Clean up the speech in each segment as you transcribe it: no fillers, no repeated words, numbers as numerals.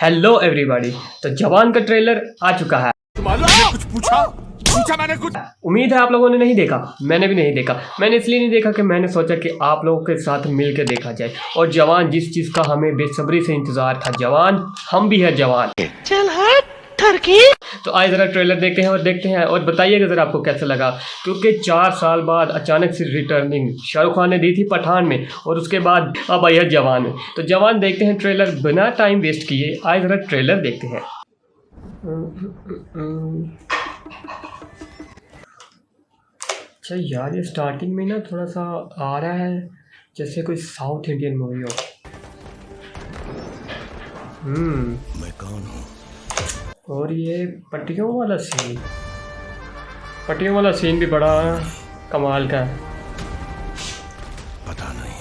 Hello everybody. तो जवान का ट्रेलर आ चुका है। कुछ पूछा मैंने कुछ। उम्मीद है आप लोगों ने नहीं देखा, मैंने भी नहीं देखा। मैंने इसलिए नहीं देखा कि मैंने सोचा कि आप लोगों के साथ मिलकर देखा जाए। और जवान जिस चीज़ का हमें बेसब्री से इंतजार था, जवान हम भी है जवान। चल हट ठरकी। तो आइए ज़रा ट्रेलर देखते हैं और बताइएगा ज़रा आपको कैसा लगा। क्योंकि 4 साल बाद अचानक से रिटर्निंग शाहरुख खान ने दी थी पठान में, और उसके बाद अब आई है जवान में। तो जवान देखते हैं ट्रेलर, बिना टाइम वेस्ट किए आइए ज़रा ट्रेलर देखते हैं। अच्छा यार, ये स्टार्टिंग में ना थोड़ा सा आ रहा है जैसे कोई साउथ इंडियन मूवी हो। मैं कौन हूँ? और ये पट्टियों वाला सीन भी बड़ा कमाल का है। पता नहीं।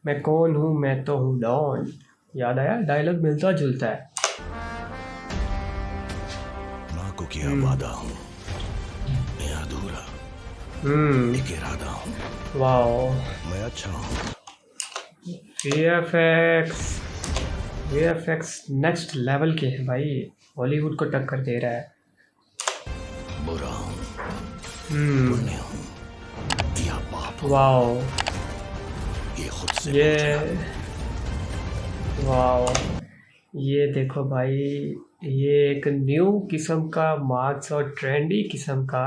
मैं कौन हूँ, मैं तो हूँ डॉन। याद आया, डायलॉग मिलता जुलता है। माँ को किया वादा हूँ, मैं अधूरा एक इरादा हूँ। वाओ, मैं अच्छा हूँ। वीएफएक्स नेक्स्ट लेवल के है भाई, हॉलीवुड को टक्कर दे रहा है। बुरा हूँ, पुण्य हूँ या पाप हूँ, वाओ, ये खुद से वाओ, ये देखो भाई, ये एक न्यू किस्म का मार्क्स और ट्रेंडी किस्म का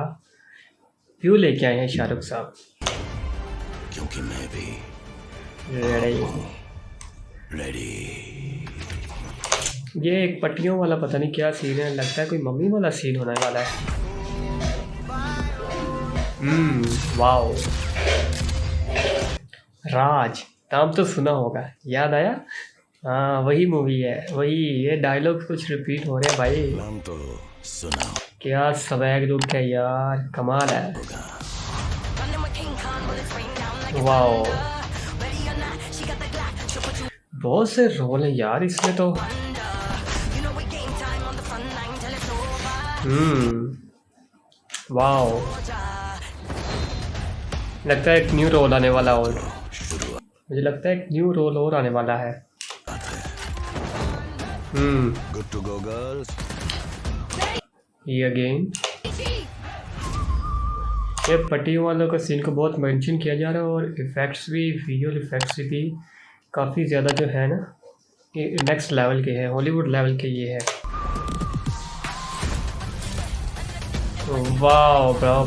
व्यू लेके आए हैं शाहरुख साहब। क्योंकि मैं भी रेडी। ये एक पट्टियों वाला पता नहीं क्या सीन है, लगता है कोई मम्मी वाला सीन होने वाला है। वाओ, राज नाम तो सुना होगा, याद आया? हाँ, वही मूवी है, वही। ये डायलॉग कुछ रिपीट हो रहे हैं भाई। नाम तो सुना। क्या स्वैग लुक है यार, कमाल है। वाओ, बहुत से रोल हैं यार इसमें तो। वाओ, लगता है एक न्यू रोल आने वाला, और मुझे लगता है एक न्यू रोल और आने वाला है। Good to go girls. ये अगेन ये पट्टियों वालों का सीन को बहुत मेंशन किया जा रहा है, और इफ़ेक्ट्स भी, विजुअल इफ़ेक्ट्स भी काफ़ी ज़्यादा जो है ना, ये नेक्स्ट लेवल के हैं, हॉलीवुड लेवल के ये है। वाओ ब्रो,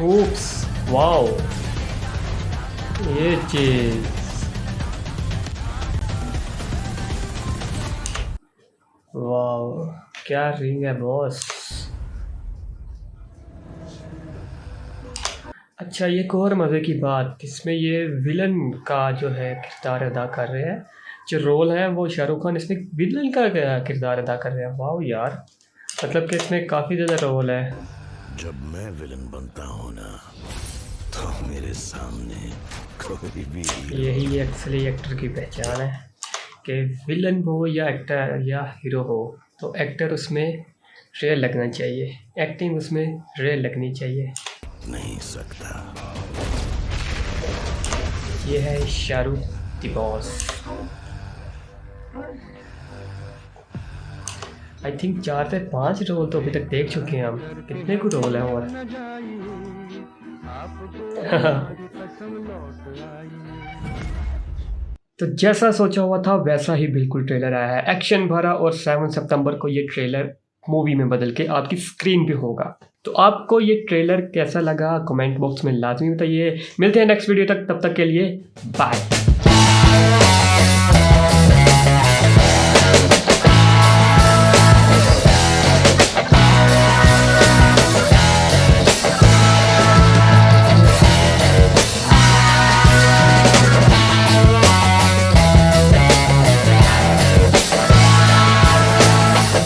oops, वाओ, ये चीज, वाओ, क्या रिंग है बॉस। अच्छा, ये एक और मज़े की बात, इसमें ये विलन का जो है किरदार अदा कर रहे हैं, जो रोल है वो शाहरुख खान इसमें विलन का किरदार अदा कर रहे हैं। वाओ यार, मतलब कि इसमें काफ़ी ज़्यादा रोल है। जब मैं विलन बनता हूँ ना, तो मेरे सामने कोई भी यही एक्चुअली एक्टर की पहचान है कि विलन हो या एक्टर या हीरो हो, तो एक्टर उसमें रियल लगना चाहिए, एक्टिंग उसमें रियल लगनी चाहिए। नहीं सकता। ये है Shahrukh the boss. I think 4 से 5 रोल तो अभी तक देख चुके हैं हम। कितने को रोल है और तो जैसा सोचा हुआ था वैसा ही बिल्कुल ट्रेलर आया है, एक्शन भरा, और 7 सितंबर को ये ट्रेलर मूवी में बदल के आपकी स्क्रीन पे होगा। तो आपको ये ट्रेलर कैसा लगा कमेंट बॉक्स में लाजमी बताइए। मिलते हैं नेक्स्ट वीडियो तक, तब तक के लिए बाय।